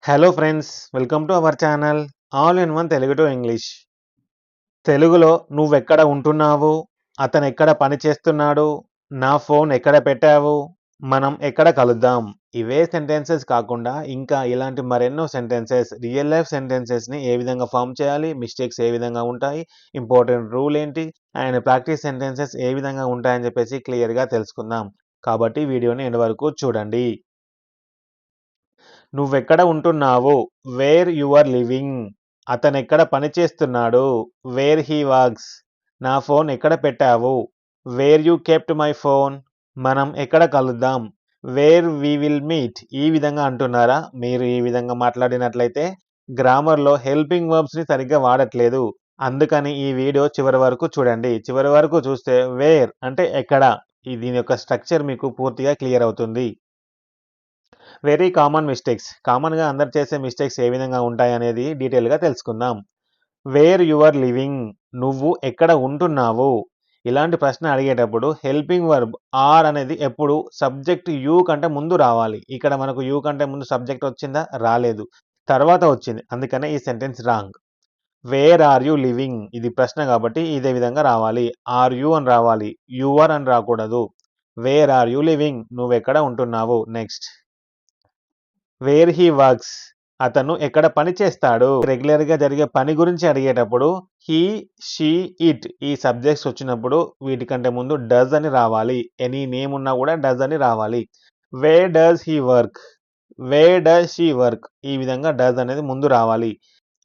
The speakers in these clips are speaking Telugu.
Hello friends, welcome to our channel all in one Telugu to English. తెలుగులో నువ్వెక్కడ ఉంటున్నావు, అతనెక్కడ పని చేస్తున్నాడు, నా ఫోన్ ఎక్కడ పెట్టావు, మనం ఎక్కడ కలుద్దాం. ఇవే సెంటెన్సెస్ కాకుండా ఇంకా ఇలాంటి మరెన్నో సెంటెన్సెస్, రియల్ లైఫ్ సెంటెన్సెస్ని ఏ విధంగా ఫామ్ చేయాలి, మిస్టేక్స్ ఏ విధంగా ఉంటాయి, ఇంపార్టెంట్ రూల్ ఏంటి అండ్ ప్రాక్టీస్ సెంటెన్సెస్ ఏ విధంగా ఉంటాయని చెప్పేసి క్లియర్గా తెలుసుకుందాం. కాబట్టి వీడియోని ఎండ్ వరకు చూడండి. నువ్వెక్కడ ఉంటున్నావు, వేర్ యు ఆర్ లివింగ్. అతనెక్కడ పని చేస్తున్నాడు, వేర్ హీ వర్క్స్. నా ఫోన్ ఎక్కడ పెట్టావు, where you kept my phone. మనం ఎక్కడ కలుద్దాం, వేర్ వి విల్ మీట్. ఈ విధంగా అంటున్నారా? మీరు ఈ విధంగా మాట్లాడినట్లయితే గ్రామర్లో హెల్పింగ్ వర్బ్స్ని సరిగ్గా వాడట్లేదు. అందుకని ఈ వీడియో చివరి వరకు చూడండి. చివరి వరకు చూస్తే వేర్ అంటే ఎక్కడ, దీని యొక్క స్ట్రక్చర్ మీకు పూర్తిగా క్లియర్ అవుతుంది. Very common mistakes. కామన్‌గా అందరూ చేసే మిస్టేక్స్ ఏ విధంగా ఉంటాయనేది డీటెయిల్‌గా తెలుసుకుందాం. Where you are living. నువ్వు ఎక్కడ ఉంటున్నావు? ఇలాంటి ప్రశ్న అడిగేటప్పుడు హెల్పింగ్ వర్బ్ ఆర్ అనేది ఎప్పుడు సబ్జెక్ట్ యూ కంటే ముందు రావాలి. ఇక్కడ మనకు యూ కంటే ముందు సబ్జెక్ట్ వచ్చిందా? రాలేదు. తర్వాత వచ్చింది. అందుకనే ఈ sentence wrong. Where are you living? ఇది ప్రశ్న కాబట్టి ఇదే విధంగా రావాలి. ఆర్ యూ అని రావాలి. యు ఆర్ అని రాకూడదు. Where are you living? నువ్వెక్కడ ఉంటున్నావు? నెక్స్ట్. Where he works. అతను ఎక్కడ పని చేస్తాడు? రెగ్యులర్‌గా జరిగే పని గురించి అడిగేటప్పుడు హీ, షీ, ఇట్ ఈ సబ్జెక్ట్స్ వచ్చినప్పుడు వీటికంటే ముందు డస్ అని రావాలి. ఎనీ నేమ్ ఉన్నా కూడా డస్ అని రావాలి. Where does he work? Where does she work? ఈ విధంగా డస్ అనేది ముందు రావాలి.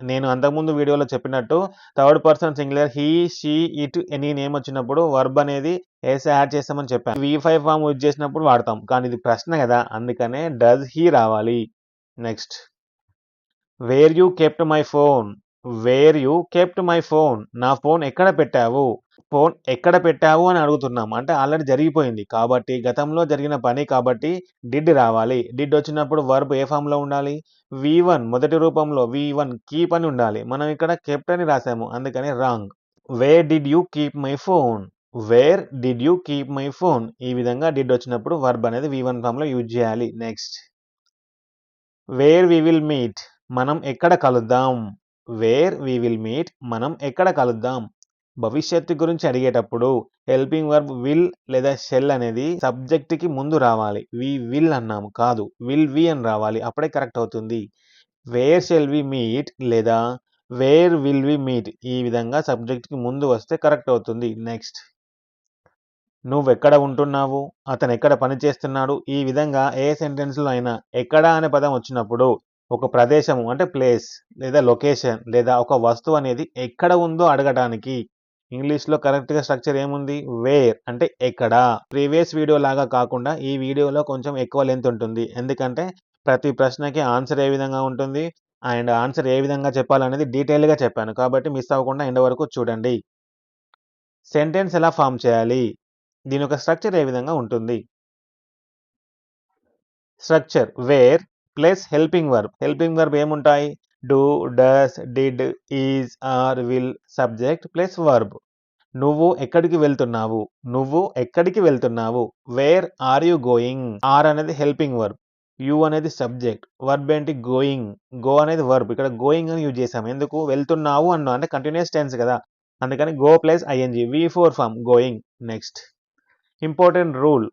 నేను అంతకుముందు వీడియోలో చెప్పినట్టు third person singular he, she, it any name వచ్చినప్పుడు వర్బ్ అనేది యాడ్ చేస్తామని చెప్పాను. V5 ఫార్మ్ యూజ్ చేసినప్పుడు వాడతాం. కానీ ఇది ప్రశ్న కదా! అందుకనే డస్ హీ రావాలి. Next. Where you kept my phone. Where you kept my phone. నా ఫోన్ ఎక్కడ పెట్టావు? ఫోన్ ఎక్కడ పెట్టావు అని అడుగుతున్నాం. అంటే ఆల్రెడీ జరిగిపోయింది. కాబట్టి గతంలో జరిగిన పని కాబట్టి డిడ్ రావాలి. డిడ్ వచ్చినప్పుడు వర్బ్ ఏ ఫామ్‌లో ఉండాలి? V1 మొదటి రూపంలో V1 కీప్ అని ఉండాలి. మనం ఇక్కడ కెప్ట్ అని రాసాము. అందుకని wrong. Wear did you keep my phone. Wear did you keep my phone. ఈ విధంగా డిడ్ వచ్చినప్పుడు వర్బ్ అనేది V1 ఫామ్‌లో యూజ్ చేయాలి. Next. Where we will meet. మనం ఎక్కడ కలుద్దాం. Where we will meet. మనం ఎక్కడ కలుద్దాం. భవిష్యత్తు గురించి అడిగేటప్పుడు హెల్పింగ్ వర్బ్ విల్ లేదా షెల్ అనేది సబ్జెక్ట్‌కి ముందు రావాలి. వి విల్ అన్నాము కాదు. విల్ వి అని రావాలి. అప్పుడే కరెక్ట్ అవుతుంది. వేర్ షెల్ వి మీట్ లేదా వేర్ విల్ వి మీట్ ఈ విధంగా సబ్జెక్ట్‌కి ముందు వస్తే కరెక్ట్ అవుతుంది. నెక్స్ట్. నువ్వెక్కడ ఉంటున్నావు? అతనెక్కడ పని చేస్తున్నాడు? ఈ విధంగా ఏ సెంటెన్స్‌లో అయినా ఎక్కడ అనే పదం వచ్చినప్పుడు ఒక ప్రదేశము అంటే ప్లేస్ లేదా లొకేషన్ లేదా ఒక వస్తువు అనేది ఎక్కడ ఉందో అడగటానికి ఇంగ్లీష్‌లో కరెక్ట్‌గా స్ట్రక్చర్ ఏముంది? వేర్ అంటే ఎక్కడ. ప్రీవియస్ వీడియో లాగా కాకుండా ఈ వీడియోలో కొంచెం ఎక్కువ లెంత్ ఉంటుంది. ఎందుకంటే ప్రతి ప్రశ్నకి ఆన్సర్ ఏ విధంగా ఉంటుంది అండ్ ఆన్సర్ ఏ విధంగా చెప్పాలనేది డీటెయిల్‌గా చెప్పాను. కాబట్టి మిస్ అవ్వకుండా ఎండ్ వరకు చూడండి. సెంటెన్స్ ఎలా ఫార్మ్ చేయాలి? దీని యొక్క స్ట్రక్చర్ ఏ విధంగా ఉంటుంది? Structure where plus helping verb. Helping verb ఏముంటాయి? Do, does, did, is, are, will subject plus verb. నువ్వు ఎక్కడికి వెళ్తున్నావు? నువ్వు ఎక్కడికి వెళ్తున్నావు? Where are you going? Are అనేది హెల్పింగ్ వర్బ్. యూ అనేది సబ్జెక్ట్. వర్బ్ ఏంటి? గోయింగ్. గో అనేది వర్బ్. ఇక్కడ గోయింగ్ అని యూజ్ చేసాం. ఎందుకు? వెళ్తున్నావు అన్నాం. అంటే కంటిన్యూయస్ టెన్స్ కదా! అందుకని go plus ING V4 form going. Next. Important rule.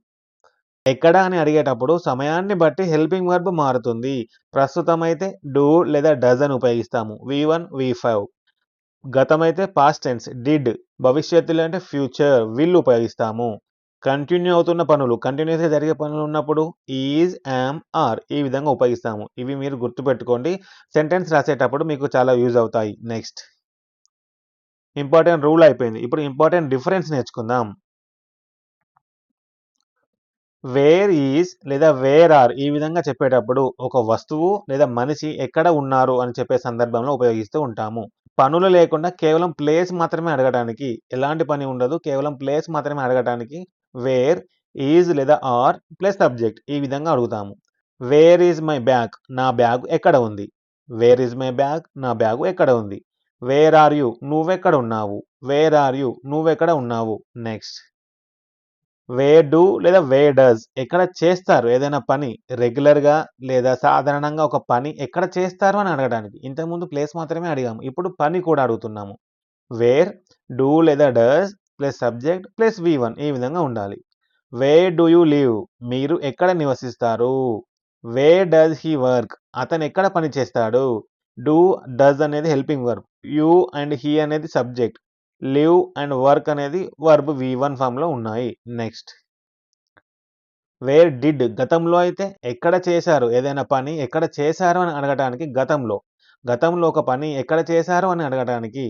ఎక్కడ అని అడిగేటప్పుడు సమయాన్ని బట్టి హెల్పింగ్ వర్బ్ మారుతుంది. ప్రస్తుతం అయితే డూ లేదా డస్ అని ఉపయోగిస్తాము. V1, V5. గతమైతే పాస్ట్ టెన్స్ డిడ్. భవిష్యత్తులో అంటే ఫ్యూచర్ విల్ ఉపయోగిస్తాము. కంటిన్యూ అవుతున్న పనులు కంటిన్యూస్‌గా జరిగే పనులు ఉన్నప్పుడు ఈజ్, యామ్, ఆర్ ఈ విధంగా ఉపయోగిస్తాము. ఇవి మీరు గుర్తుపెట్టుకోండి. సెంటెన్స్ రాసేటప్పుడు మీకు చాలా యూజ్ అవుతాయి. నెక్స్ట్. ఇంపార్టెంట్ రూల్ అయిపోయింది. ఇప్పుడు ఇంపార్టెంట్ డిఫరెన్స్ నేర్చుకుందాం. వేర్ ఈజ్ లేదా వేర్ ఆర్ ఈ విధంగా చెప్పేటప్పుడు ఒక వస్తువు లేదా మనిషి ఎక్కడ ఉన్నారు అని చెప్పే సందర్భంలో ఉపయోగిస్తూ ఉంటాము. పనులు లేకుండా కేవలం ప్లేస్ మాత్రమే అడగడానికి ఎలాంటి పని ఉండదు. కేవలం ప్లేస్ మాత్రమే అడగటానికి వేర్, ఈజ్ లేదా ఆర్ ప్లస్ సబ్జెక్ట్ ఈ విధంగా అడుగుతాము. Where is my bag? నా బ్యాగ్ ఎక్కడ ఉంది? Where is my bag? నా బ్యాగు ఎక్కడ ఉంది? Where are you? నువ్వెక్కడ ఉన్నావు? Where are you? నువ్వెక్కడ ఉన్నావు? నెక్స్ట్. వేర్ డూ లేదా వేర్ డస్ ఎక్కడ చేస్తారు ఏదైనా పని రెగ్యులర్‌గా లేదా సాధారణంగా ఒక పని ఎక్కడ చేస్తారు అని అడగడానికి. ఇంతకుముందు ప్లేస్ మాత్రమే అడిగాము. ఇప్పుడు పని కూడా అడుగుతున్నాము. వేర్, డూ లేదా does plus subject plus V one ఈ విధంగా ఉండాలి. వేర్ డు యూ లివ్ మీరు ఎక్కడ నివసిస్తారు? వేర్ డస్ హి వర్క్ అతను ఎక్కడ పని చేస్తాడు? డూ, డస్ అనేది helping verb. You and he అనేది సబ్జెక్ట్. లివ్ అండ్ వర్క్ అనేది వర్బ్ వి1 ఫామ్‌లో ఉన్నాయి. నెక్స్ట్ వేర్ డిడ్ గతంలో అయితే ఎక్కడ చేశారు ఏదైనా పని ఎక్కడ చేశారు అని అడగటానికి గతంలో. గతంలో ఒక పని ఎక్కడ చేశారు అని అడగటానికి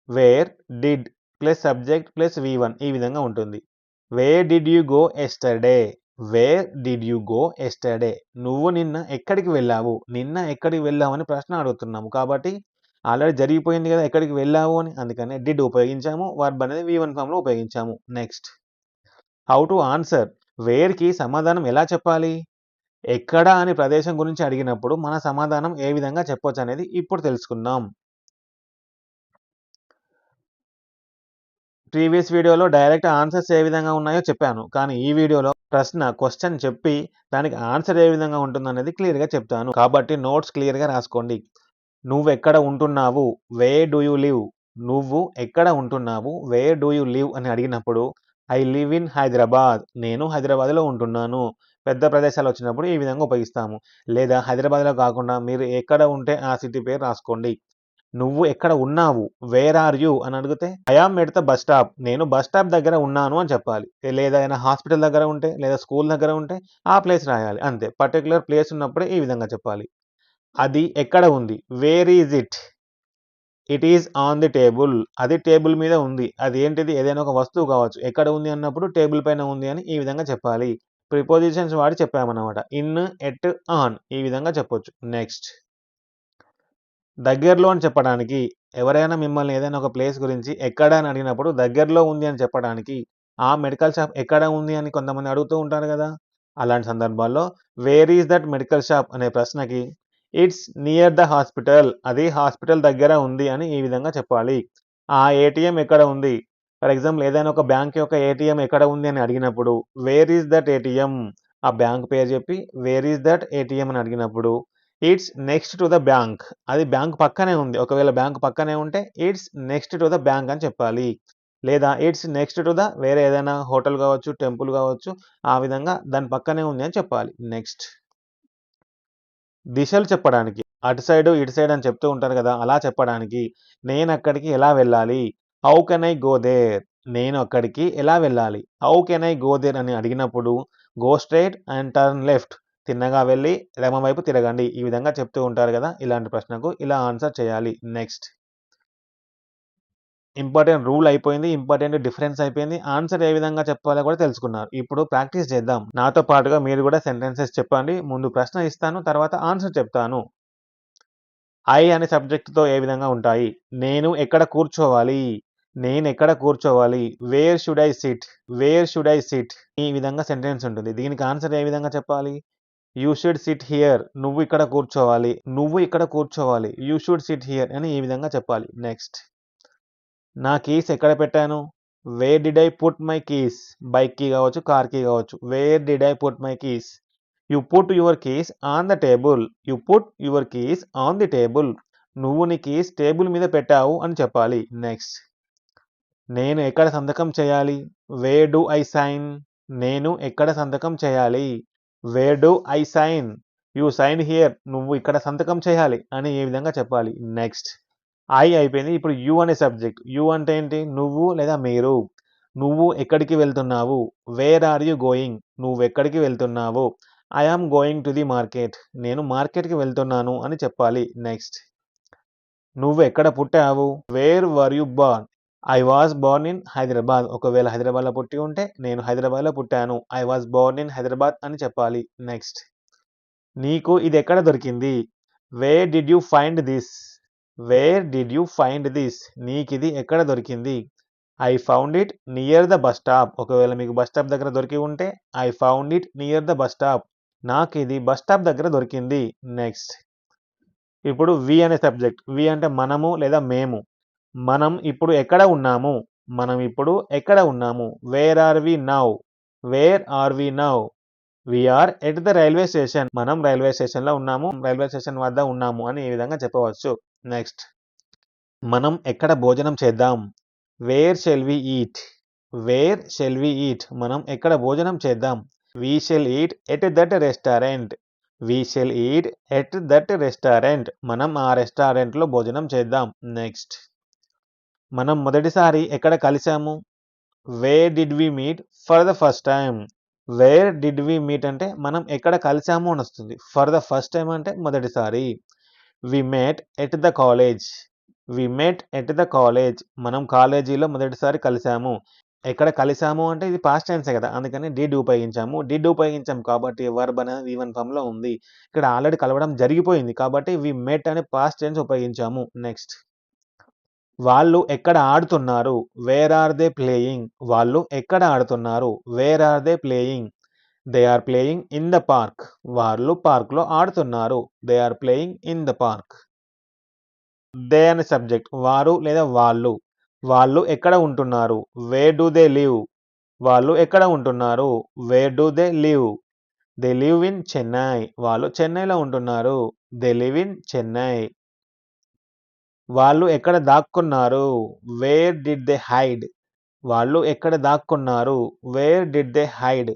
where did plus subject plus V one ఈ విధంగా ఉంటుంది. Where did you go yesterday? Where did you go yesterday? నువ్వు నిన్న ఎక్కడికి వెళ్ళావు? నిన్న ఎక్కడికి వెళ్ళావు అని ప్రశ్న అడుగుతున్నాము. కాబట్టి ఆల్రెడీ జరిగిపోయింది కదా! ఎక్కడికి వెళ్ళావు అని. అందుకనే డిడ్ ఉపయోగించాము. వర్బ్ అనేది వి1 ఫామ్‌లో ఉపయోగించాము. నెక్స్ట్ హౌ టు ఆన్సర్ వేర్‌కి సమాధానం ఎలా చెప్పాలి? ఎక్కడ అని ప్రదేశం గురించి అడిగినప్పుడు మన సమాధానం ఏ విధంగా చెప్పొచ్చనేది ఇప్పుడు తెలుసుకుందాం. ప్రీవియస్ వీడియోలో డైరెక్ట్ ఆన్సర్స్ ఏ విధంగా ఉన్నాయో చెప్పాను. కానీ ఈ వీడియోలో క్వెషన్ చెప్పి దానికి ఆన్సర్ ఏ విధంగా ఉంటుందనేది క్లియర్‌గా చెప్తాను. కాబట్టి నోట్స్ క్లియర్‌గా రాసుకోండి. నువ్వెక్కడ ఉంటున్నావు? Wear do you live? నువ్వు ఎక్కడ ఉంటున్నావు? వేర్ డు యూ లివ్ అని అడిగినప్పుడు ఐ లివ్ ఇన్ హైదరాబాద్. నేను హైదరాబాద్‌లో ఉంటున్నాను. పెద్ద ప్రదేశాలు వచ్చినప్పుడు ఈ విధంగా ఉపయోగిస్తాము. లేదా హైదరాబాద్‌లో కాకుండా మీరు ఎక్కడ ఉంటే ఆ సిటీ పేరు రాసుకోండి. నువ్వు ఎక్కడ ఉన్నావు? వేర్ ఆర్ యూ అని అడిగితే I am at the bus stop. నేను బస్ స్టాప్ దగ్గర ఉన్నాను అని చెప్పాలి. లేదా ఏదైనా హాస్పిటల్ దగ్గర ఉంటే లేదా స్కూల్ దగ్గర ఉంటే ఆ ప్లేస్ రాయాలి. అంతే. పర్టిక్యులర్ ప్లేస్ ఉన్నప్పుడే ఈ విధంగా చెప్పాలి. అది ఎక్కడ ఉంది? Where is it? It is on the table. అది టేబుల్ మీద ఉంది. అది ఏంటిది? ఏదైనా ఒక వస్తువు కావచ్చు. ఎక్కడ ఉంది అన్నప్పుడు టేబుల్ పైన ఉంది అని ఈ విధంగా చెప్పాలి. ప్రిపోజిషన్స్ వాడి చెప్పామన్నమాట. ఇన్, ఎట్, ఆన్ ఈ విధంగా చెప్పొచ్చు. నెక్స్ట్ దగ్గరలో అని చెప్పడానికి ఎవరైనా మిమ్మల్ని ఏదైనా ఒక ప్లేస్ గురించి ఎక్కడ అని అడిగినప్పుడు దగ్గరలో ఉంది అని చెప్పడానికి ఆ మెడికల్ షాప్ ఎక్కడ ఉంది అని కొంతమంది అడుగుతూ ఉంటారు కదా! అలాంటి సందర్భాల్లో where is that medical shop అనే ప్రశ్నకి ఇట్స్ నియర్ ద హాస్పిటల్. అది హాస్పిటల్ దగ్గర ఉంది అని ఈ విధంగా చెప్పాలి. ఆ ఏటీఎం ఎక్కడ ఉంది? ఫర్ ఎగ్జాంపుల్ ఏదైనా ఒక బ్యాంక్ యొక్క ఏటీఎం ఎక్కడ ఉంది అని అడిగినప్పుడు వేర్ ఈజ్ దట్ ఏటీఎం? ఆ బ్యాంక్ పేరు చెప్పి వేర్ ఈజ్ దట్ ఏటీఎం అని అడిగినప్పుడు it's next to the bank. అది బ్యాంక్ పక్కనే ఉంది. ఒకవేళ బ్యాంక్ పక్కనే ఉంటే it's next to the bank అని చెప్పాలి. లేదా ఇట్స్ నెక్స్ట్ టు ద వేరే ఏదైనా హోటల్ కావచ్చు, టెంపుల్ కావచ్చు. ఆ విధంగా దాని పక్కనే ఉంది అని చెప్పాలి. నెక్స్ట్ దిశలు చెప్పడానికి అటు సైడు, ఇటు సైడ్ అని చెప్తూ ఉంటారు కదా! అలా చెప్పడానికి నేనక్కడికి ఎలా వెళ్ళాలి? How can I go there? నేను అక్కడికి ఎలా వెళ్ళాలి? How can I go there అని అడిగినప్పుడు go straight and turn left. తిన్నగా వెళ్ళి ఎడమ వైపు తిరగండి. ఈ విధంగా చెప్తూ ఉంటారు కదా! ఇలాంటి ప్రశ్నకు ఇలా ఆన్సర్ చేయాలి. నెక్స్ట్ ఇంపార్టెంట్ రూల్ అయిపోయింది. ఇంపార్టెంట్ డిఫరెన్స్ అయిపోయింది. ఆన్సర్ ఏ విధంగా చెప్పాలో కూడా తెలుసుకున్నారు. ఇప్పుడు ప్రాక్టీస్ చేద్దాం. నాతో పాటుగా మీరు కూడా సెంటెన్సెస్ చెప్పండి. ముందు ప్రశ్న ఇస్తాను. తర్వాత ఆన్సర్ చెప్తాను. ఐ అనే సబ్జెక్ట్‌తో ఏ విధంగా ఉంటాయి? నేను ఎక్కడ కూర్చోవాలి? నేనెక్కడ కూర్చోవాలి? Wear should I SIT? Wear should I SIT? ఈ విధంగా సెంటెన్స్ ఉంటుంది. దీనికి ఆన్సర్ ఏ విధంగా చెప్పాలి? You should SIT here. నువ్వు ఇక్కడ కూర్చోవాలి. నువ్వు ఇక్కడ కూర్చోవాలి. యూ షుడ్ సిట్ హియర్ అని ఈ విధంగా చెప్పాలి. నెక్స్ట్ నా కీస్ ఎక్కడ పెట్టాను? Where did I put my keys? Bike key కావచ్చు, కార్ కీ కావచ్చు. Where did I put my keys? You put your keys on the table. You put your keys on the table. నువ్వు నీ కీస్ టేబుల్ మీద పెట్టావు అని చెప్పాలి. నెక్స్ట్ నేను ఎక్కడ సంతకం చేయాలి? Where do I sign? నేను ఎక్కడ సంతకం చేయాలి? Where do I sign? You sign here. నువ్వు ఇక్కడ సంతకం చేయాలి అని ఈ విధంగా చెప్పాలి. నెక్స్ట్ ఐ అయిపోయింది. ఇప్పుడు యూ అనే సబ్జెక్ట్. యూ అంటే ఏంటి? నువ్వు లేదా మీరు. నువ్వు ఎక్కడికి వెళ్తున్నావు? Where are you going? నువ్వెక్కడికి వెళ్తున్నావు? I am going to the market. నేను మార్కెట్‌కి వెళ్తున్నాను అని చెప్పాలి. నెక్స్ట్ నువ్వెక్కడ పుట్టావు? Where were you born? I was born in Hyderabad. ఒకవేళ హైదరాబాద్‌లో పుట్టి ఉంటే నేను హైదరాబాద్‌లో పుట్టాను. I was born in Hyderabad అని చెప్పాలి. నెక్స్ట్ నీకు ఇదెక్కడ దొరికింది? Where did you find this? Where did you find this? నీకిది ఎక్కడ దొరికింది? I found it near the bus stop. ఒకవేళ మీకు బస్ స్టాప్ దగ్గర దొరికి ఉంటే I found it near the bus stop. నాకిది బస్ స్టాప్ దగ్గర దొరికింది. నెక్స్ట్ ఇప్పుడు వి అనే సబ్జెక్ట్. వి అంటే మనము లేదా మేము. మనం ఇప్పుడు ఎక్కడ ఉన్నాము? మనం ఇప్పుడు ఎక్కడ ఉన్నాము? Where are we now? Where are we now? We are at the railway station. మనం రైల్వే స్టేషన్‌లో ఉన్నాము. రైల్వే స్టేషన్ వద్ద ఉన్నాము అని ఈ విధంగా చెప్పవచ్చు. నెక్స్ట్ మనం ఎక్కడ భోజనం చేద్దాం? Where shall we eat? Where shall we eat? మనం ఎక్కడ భోజనం చేద్దాం? We shall eat at that restaurant. We shall eat at that restaurant. మనం ఆ రెస్టారెంట్‌లో భోజనం చేద్దాం. నెక్స్ట్ మనం మొదటిసారి ఎక్కడ కలిసాము? Where did we meet for the first time? Where did we meet అంటే మనం ఎక్కడ కలిసాము అని వస్తుంది. ఫర్ ద ఫస్ట్ టైమ్ అంటే మొదటిసారి. We met at the college. We met at the college. మనం కాలేజీలో మొదటిసారి కలిసాము. ఎక్కడ కలిసాము అంటే ఇది పాస్ట్ టెన్సే కదా! అందుకని డిడ్ ఉపయోగించాము. డిడ్ ఉపయోగించాం కాబట్టి వర్బ్ అనేది వి1 ఫార్మ్‌లో ఉంది. ఇక్కడ ఆల్రెడీ కలవడం జరిగిపోయింది కాబట్టి వి మెట్ అనే పాస్ట్ టెన్స్ ఉపయోగించాము. నెక్స్ట్ వాళ్ళు ఎక్కడ ఆడుతున్నారు? Where are they playing? వాళ్ళు ఎక్కడ ఆడుతున్నారు? Where are they playing? They are playing in the park. వాళ్ళు పార్క్‌లో ఆడుతున్నారు. They are playing in the park. They అనే సబ్జెక్ట్ వారు లేదా వాళ్ళు. వాళ్ళు ఎక్కడ ఉంటున్నారు? Where do they live? వాళ్ళు ఎక్కడ ఉంటున్నారు? Where do they live? They live in Chennai. వాళ్ళు చెన్నైలో ఉంటున్నారు. They live in Chennai. వాళ్ళు ఎక్కడ దాక్కున్నారు? Where did they hide? వాళ్ళు ఎక్కడ దాక్కున్నారు? Where did they hide?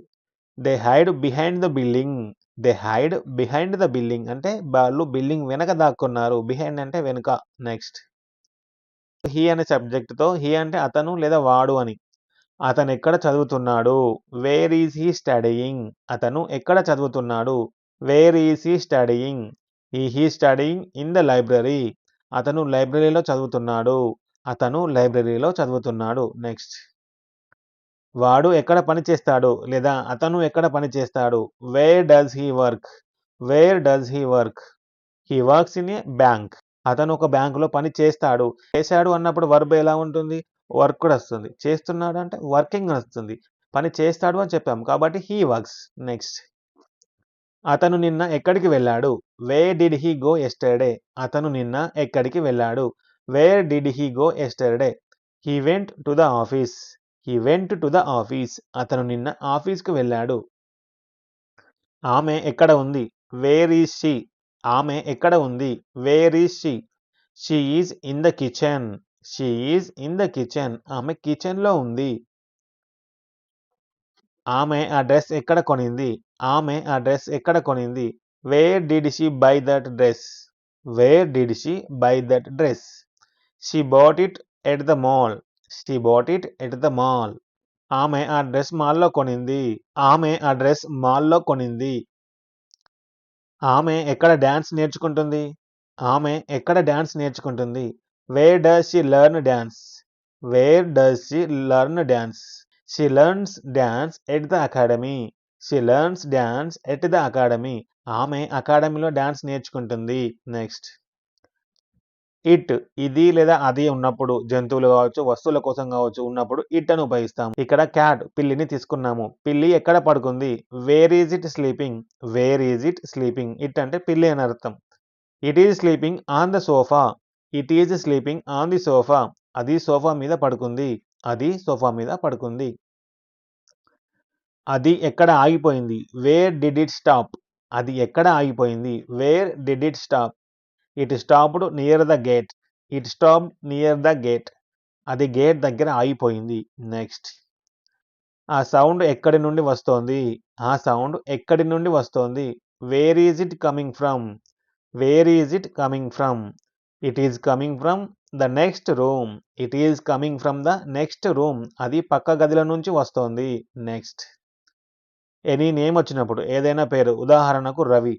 They hide behind the building. They hide behind the building అంటే వాళ్ళు బిల్డింగ్ వెనక దాక్కున్నారు. బిహైండ్ అంటే వెనుక. నెక్స్ట్ హీ అనే సబ్జెక్ట్‌తో హీ అంటే అతను లేదా వాడు అని. అతను ఎక్కడ చదువుతున్నాడు? Where is he studying? అతను ఎక్కడ చదువుతున్నాడు? Where is he studying? He studying in the library. అతను లైబ్రరీలో చదువుతున్నాడు. అతను లైబ్రరీలో చదువుతున్నాడు. నెక్స్ట్ వాడు ఎక్కడ పని చేస్తాడు? లేదా అతను ఎక్కడ పని చేస్తాడు? Where does he work? Where does he work? He works in a bank. అతను ఒక బ్యాంకులో పని చేస్తాడు. చేశాడు అన్నప్పుడు వర్బ్ ఎలా ఉంటుంది? వర్క్డ్ వస్తుంది. చేస్తున్నాడు అంటే వర్కింగ్ అని వస్తుంది. పని చేస్తాడు అని చెప్పాం. కాబట్టి హీ వర్క్స్. నెక్స్ట్ అతను నిన్న ఎక్కడికి వెళ్ళాడు? Where did he go yesterday? అతను నిన్న ఎక్కడికి వెళ్ళాడు? Where did he go yesterday? He went to the office. He went to the office. అతను నిన్న ఆఫీస్‌కి వెళ్ళాడు. ఆమె ఎక్కడ ఉంది? Where is she? ఆమె ఎక్కడ ఉంది? Where is she? She is in the kitchen. She is in the kitchen. ఆమె కిచెన్‌లో ఉంది. ఆమె ఆ డ్రెస్ ఎక్కడ కొనింది? ఆమె ఆ డ్రెస్ ఎక్కడ కొనింది? Where did she buy that dress? Where did she buy that dress? She bought it at the mall. She bought it at the mall. ఆమె ఆ డ్రెస్ మాల్‌లో కొనింది. ఆమె ఆ డ్రెస్ మాల్‌లో కొనింది. ఆమె ఎక్కడ డాన్స్ నేర్చుకుంటుంది? ఆమె ఎక్కడ డాన్స్ నేర్చుకుంటుంది? Where does she learn dance? Where does she learn dance? She learns dance at the academy. She learns dance at the academy. ఆమె అకాడమీలో డాన్స్ నేర్చుకుంటుంది. నెక్స్ట్ ఇట్ ఇది లేదా అది ఉన్నప్పుడు జంతువులు కావచ్చు, వస్తువుల కోసం కావచ్చు ఉన్నప్పుడు ఇట్ అని ఉపయోగిస్తాం. ఇక్కడ క్యాట్ పిల్లిని తీసుకున్నాము. పిల్లి ఎక్కడ పడుకుంది? Where is it sleeping? Where is it sleeping? It అంటే పిల్లి అని అర్థం. It is sleeping on the sofa. It is sleeping on the sofa. అది సోఫా మీద పడుకుంది. అది సోఫా మీద పడుకుంది. అది ఎక్కడ ఆగిపోయింది? Where did it stop? అది ఎక్కడ ఆగిపోయింది? Where did it stop? It stopped near the gate. It stopped near the gate. అది గేట్ దగ్గర ఆగిపోయింది. నెక్స్ట్ ఆ సౌండ్ ఎక్కడి నుండి వస్తోంది? ఆ సౌండ్ ఎక్కడి నుండి వస్తోంది? Where is it coming from? Where is it coming from? It is coming from the next room. It is coming from the next room. అది పక్క గదిలో నుంచి వస్తోంది. నెక్స్ట్ ఎనీ నేమ్ వచ్చినప్పుడు ఏదైనా పేరు ఉదాహరణకు రవి.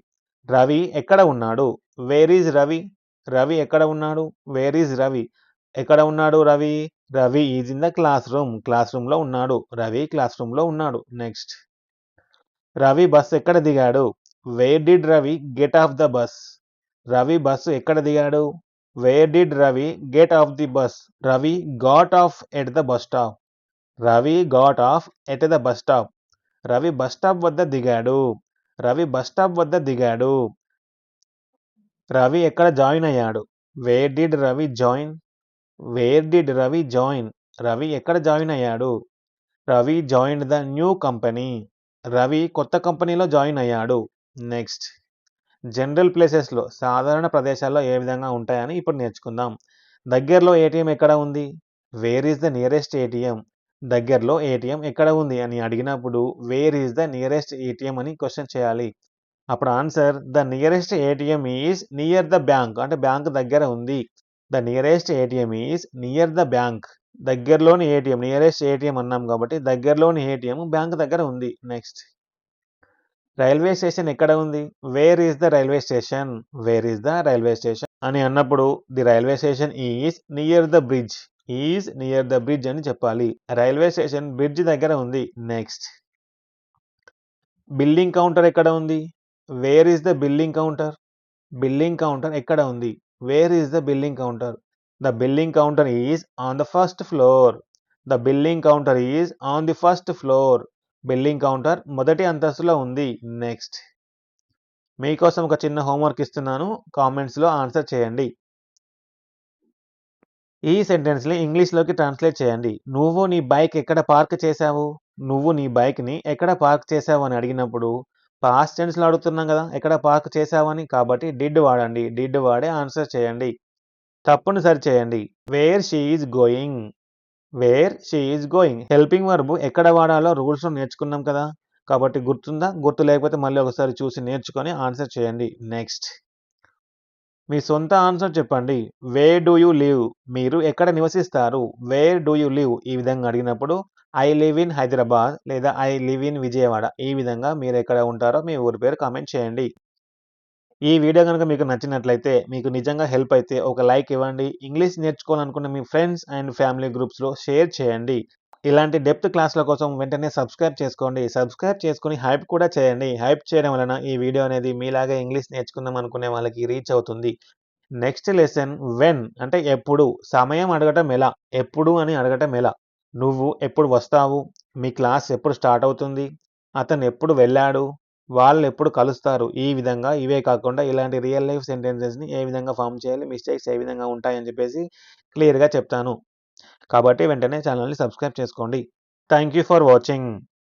రవి ఎక్కడ ఉన్నాడు? Where is Ravi? రవి ఎక్కడ ఉన్నాడు? Where is Ravi? ఎక్కడ ఉన్నాడు Ravi? Ravi is in the class room. Class రూమ్‌లో ఉన్నాడు. రవి క్లాస్ రూమ్‌లో ఉన్నాడు. నెక్స్ట్ రవి బస్ ఎక్కడ దిగాడు? Where did Ravi get off the bus? Ravi bus ఎక్కడ దిగాడు? Where did Ravi get off the bus? Ravi got of at the bus stop. Ravi got of at the bus stop. Ravi bus stop వద్ద దిగాడు. రవి బస్ స్టాప్ వద్ద దిగాడు. రవి ఎక్కడ జాయిన్ అయ్యాడు? Where did Ravi join? Where did Ravi join? Ravi ఎక్కడ జాయిన్ అయ్యాడు? Ravi joined the new company. Ravi కొత్త కంపెనీలో జాయిన్ అయ్యాడు. నెక్స్ట్ జనరల్ ప్లేసెస్‌లో సాధారణ ప్రదేశాల్లో ఏ విధంగా ఉంటాయని ఇప్పుడు నేర్చుకుందాం. దగ్గరలో ఏటీఎం ఎక్కడ ఉంది? Where is the nearest ATM? దగ్గరలో ఏటీఎం ఎక్కడ ఉంది అని అడిగినప్పుడు where is the nearest ATM అని క్వెషన్ చేయాలి. అప్పుడు answer the nearest ATM is near the bank అంటే బ్యాంక్ దగ్గర ఉంది. The nearest ATM is near the bank. దగ్గరలోని ఏటీఎం నియరెస్ట్ ఏటీఎం అన్నాం కాబట్టి దగ్గరలోని ఏటీఎం బ్యాంక్ దగ్గర ఉంది. నెక్స్ట్ రైల్వే స్టేషన్ ఎక్కడ ఉంది? Where is the railway station? Where is the railway station అని అన్నప్పుడు the railway station is near the bridge. Is near the bridge అని చెప్పాలి. రైల్వే స్టేషన్ బ్రిడ్జ్ దగ్గర ఉంది. నెక్స్ట్ బిల్లింగ్ కౌంటర్ ఎక్కడ ఉంది? Where is the billing counter? Billing counter ఎక్కడ ఉంది? Where is the billing counter? The billing counter is on the first floor. The billing counter is on the first floor. Billing counter మొదటి అంతస్తులో ఉంది. నెక్స్ట్ మీకోసం ఒక చిన్న హోంవర్క్ ఇస్తున్నాను. కామెంట్స్‌లో ఆన్సర్ చేయండి. ఈ సెంటెన్స్‌ని ఇంగ్లీష్‌లోకి ట్రాన్స్‌లేట్ చేయండి. నువ్వు నీ బైక్ ఎక్కడ పార్క్ చేశావు? నువ్వు నీ బైక్‌ని ఎక్కడ పార్క్ చేశావు అని అడిగినప్పుడు పాస్ట్ టెన్స్‌లో అడుగుతున్నాం కదా! ఎక్కడ పార్క్ చేశావని. కాబట్టి డిడ్ వాడండి. డిడ్ వాడి ఆన్సర్ చేయండి. తప్పును సరిచేయండి. Where she is going. Where she is going. Helping verb ఎక్కడ వాడాలో రూల్స్‌లో నేర్చుకున్నాం కదా! కాబట్టి గుర్తుందా? గుర్తు లేకపోతే మళ్ళీ ఒకసారి చూసి నేర్చుకొని ఆన్సర్ చేయండి. నెక్స్ట్ మీ సొంత ఆన్సర్ చెప్పండి. Wear do you live? మీరు ఎక్కడ నివసిస్తారు? Wear do you live? ఈ విధంగా అడిగినప్పుడు ఐ లివ్ ఇన్ హైదరాబాద్ లేదా ఐ లివ్ ఇన్ విజయవాడ. ఈ విధంగా మీరు ఎక్కడ ఉంటారో మీ ఊరి పేరు కామెంట్ చేయండి. ఈ వీడియో గనుక మీకు నచ్చినట్లయితే, మీకు నిజంగా హెల్ప్ అయితే ఒక లైక్ ఇవ్వండి. ఇంగ్లీష్ నేర్చుకోవాలనుకున్న మీ ఫ్రెండ్స్ అండ్ ఫ్యామిలీ గ్రూప్స్‌లో షేర్ చేయండి. ఇలాంటి డెప్త్ క్లాస్‌ల కోసం వెంటనే సబ్స్క్రైబ్ చేసుకోండి. సబ్స్క్రైబ్ చేసుకొని హైప్ కూడా చేయండి. హైప్ చేయడం వలన ఈ వీడియో అనేది మీలాగే ఇంగ్లీష్ నేర్చుకుందాం అనుకునే వాళ్ళకి రీచ్ అవుతుంది. నెక్స్ట్ లెసన్ వెన్ అంటే ఎప్పుడు. సమయం అడగటం ఎలా? ఎప్పుడు అని అడగటం ఎలా? నువ్వు ఎప్పుడు వస్తావు? మీ క్లాస్ ఎప్పుడు స్టార్ట్ అవుతుంది? అతను ఎప్పుడు వెళ్ళాడు? వాళ్ళెప్పుడు కలుస్తారు? ఈ విధంగా ఇవే కాకుండా ఇలాంటి రియల్ లైఫ్ సెంటెన్సెస్‌ని ఏ విధంగా ఫార్మ్ చేయాలి? మిస్టేక్స్ ఏ విధంగా ఉంటాయని చెప్పేసి క్లియర్‌గా చెప్తాను. కాబట్టి వెంటనే ఛానెల్‌ని సబ్స్క్రైబ్ చేసుకోండి. Thank you for watching.